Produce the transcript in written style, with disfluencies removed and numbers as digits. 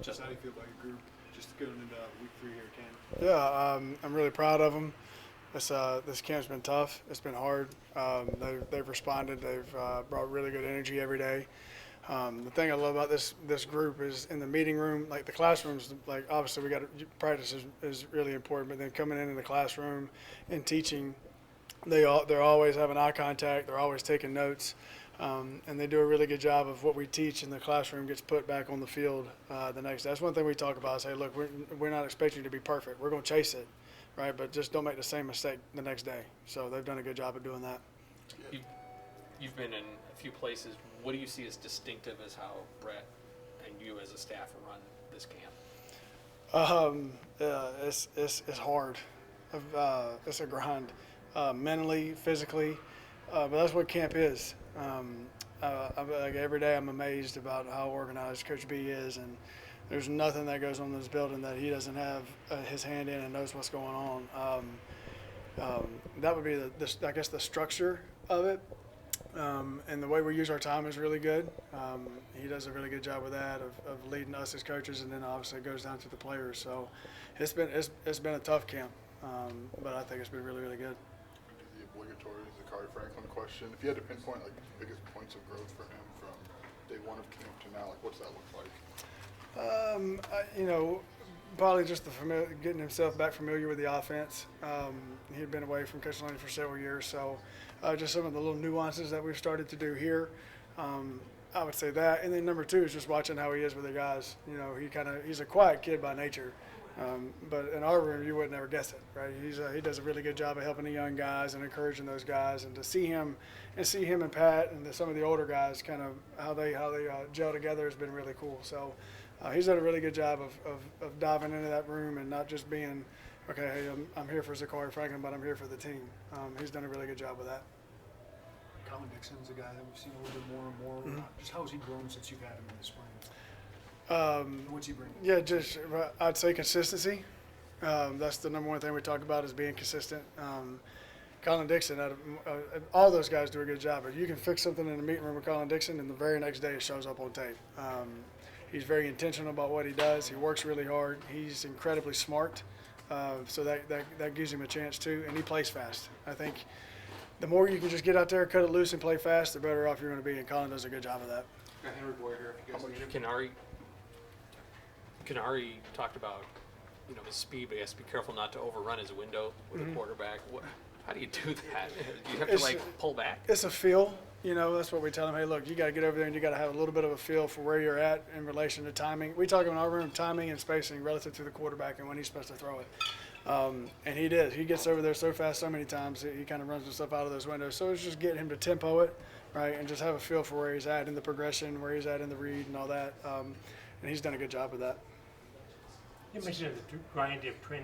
Just how do you feel about your group just going into week 3 here at camp? Yeah, I'm really proud of them. This camp's been tough. It's been hard. They've responded. They've brought really good energy every day. The thing I love about this group is in the meeting room, like the classrooms, like obviously we got practice is really important, but then coming in the classroom and teaching, they're always having eye contact. They're always taking notes. And they do a really good job of what we teach in the classroom gets put back on the field the next day. That's one thing we talk about. Say, look, we're not expecting you to be perfect. We're going to chase it, right? But just don't make the same mistake the next day. So they've done a good job of doing that. You've been in a few places. What do you see as distinctive as how Brett and you as a staff run this camp? It's hard. It's a grind, mentally, physically. But that's what camp is. Like every day I'm amazed about how organized Coach B is, and there's nothing that goes on in this building that he doesn't have his hand in and knows what's going on. That would be I guess the structure of it, and the way we use our time is really good. He does a really good job with that of leading us as coaches, and then obviously it goes down to the players. So it's been a tough camp, but I think it's been really good. The obligatory Zakhari Franklin question. If you had to pinpoint like the biggest points of growth for him from day 1 of camp to now, like what's that look like? Probably just getting himself back familiar with the offense. He had been away from Coach Loney for several years, so just some of the little nuances that we've started to do here. I would say that, and then number 2 is just watching how he is with the guys. He's a quiet kid by nature. But in our room, you would never guess it, right? He does a really good job of helping the young guys and encouraging those guys, and to see him and Pat and some of the older guys kind of how they gel together has been really cool. So he's done a really good job of diving into that room and not just being, okay, hey, I'm here for Zakhari Franklin, but I'm here for the team. He's done a really good job with that. Collin Dixon's a guy that we've seen a little bit more and more. Mm-hmm. Just how has he grown since you've had him in the spring? What's he bring? Yeah, just I'd say consistency. That's the number 1 thing we talk about is being consistent. Collin Dixon, all those guys do a good job. But you can fix something in the meeting room with Collin Dixon, and the very next day it shows up on tape. He's very intentional about what he does. He works really hard. He's incredibly smart, so that gives him a chance too. And he plays fast. I think the more you can just get out there, cut it loose, and play fast, the better off you're going to be. And Collin does a good job of that. Got Henry Boyer here. If you guys need him. Kanari talked about, his speed, but he has to be careful not to overrun his window with a quarterback. How do you do that? Do you have to pull back? It's a feel. That's what we tell him. Hey, look, you got to get over there and you got to have a little bit of a feel for where you're at in relation to timing. We talk in our room timing and spacing relative to the quarterback and when he's supposed to throw it. And he did. He gets over there so fast so many times he kind of runs himself out of those windows. So it's just getting him to tempo it, right, and just have a feel for where he's at in the progression, where he's at in the read and all that. And he's done a good job with that. You mentioned the grind of training.